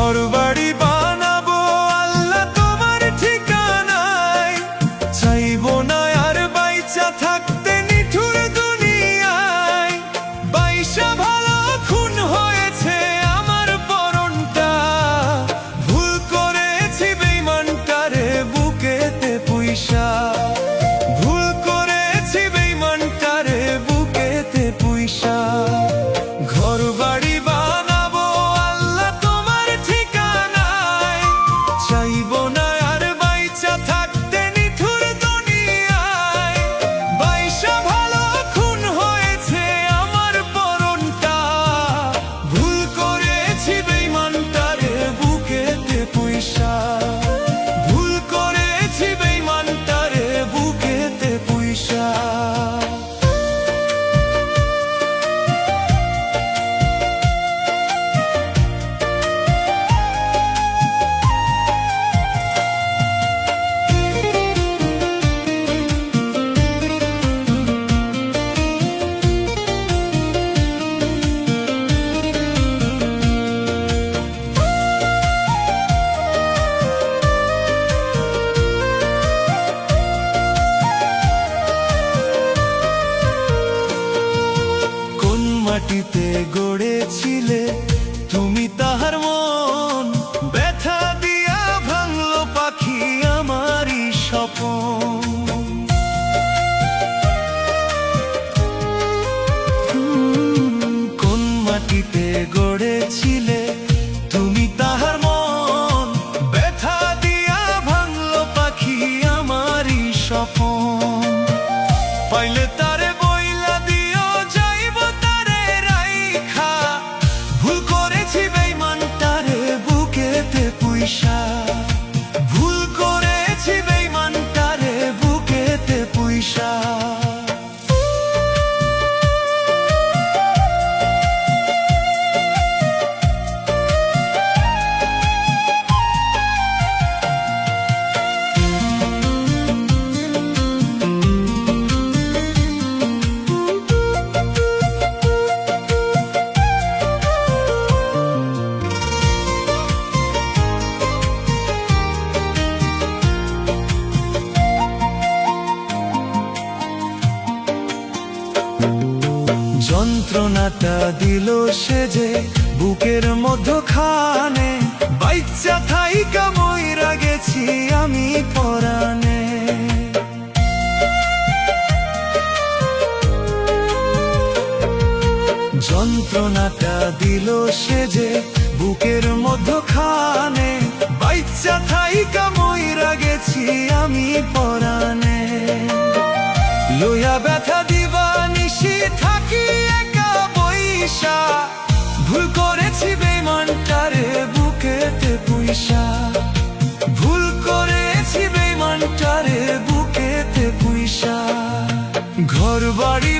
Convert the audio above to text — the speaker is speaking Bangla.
ঘর বাড়ি বানাবো আল্লাহ তোমার ঠিকানায়, চাইবো না আর বাইচা থাকতে নিঠুর দুনিয়ায়। বাইশা ভালো খুন হয়েছে আমার পরনটা, ভুল করেছি বেঈমানটারে বুকেতে পুইসা, ভুল করেছি বেঈমানটারে বুকেতে পুইসা। ঘর বাড়ি বানাবো আল্লাহ তোমার ঠিকানায়, চাইবো না আর বাইচা থাকতে নিঠুর দুনিয়ায়। বাইশা ভালো খুন হয়েছে আমার পরনটা, ভুল করেছি বেঈমানটারে বুকেতে পুইসা, ভুল করেছি বেঈমানটারে বুকেতে পুইসা। মাটিতে গড়েছিলে তুমি তাহার মন, ব্যথা দিয়া ভাঙলো পাখি আমারই স্বপন। কোন মাটিতে গড়েছিলে তুমি তাহার মন, ব্যথা দিয়া ভাঙলো পাখি আমারই স্বপন। পাইলে তারে বইলা দিও যাইব তারে রাইখা, ভুল করেছি বেঈমানটারে বুকেতে পুইসা, ভুল করেছি বেঈমানটারে বুকেতে পুইসা। যন্ত্রণাটা দিল সে যে বুকের মধ্যখানে, বাইচ্চা থাইকা মইরা গেছি আমি পরাণে। যন্ত্রণাটা দিল সে যে বুকের মধ্যখানে, বাইচ্চা থাইকা মইরা গেছি আমি পরাণে। লইয়া ব্যথা দিবা নিশি থাকি একা বইসা, ভুল করেছি বেঈমানটারে বুকেতে পুইসা, ভুল করেছি বেঈমানটারে বুকেতে পুইসা। ঘর বাড়ি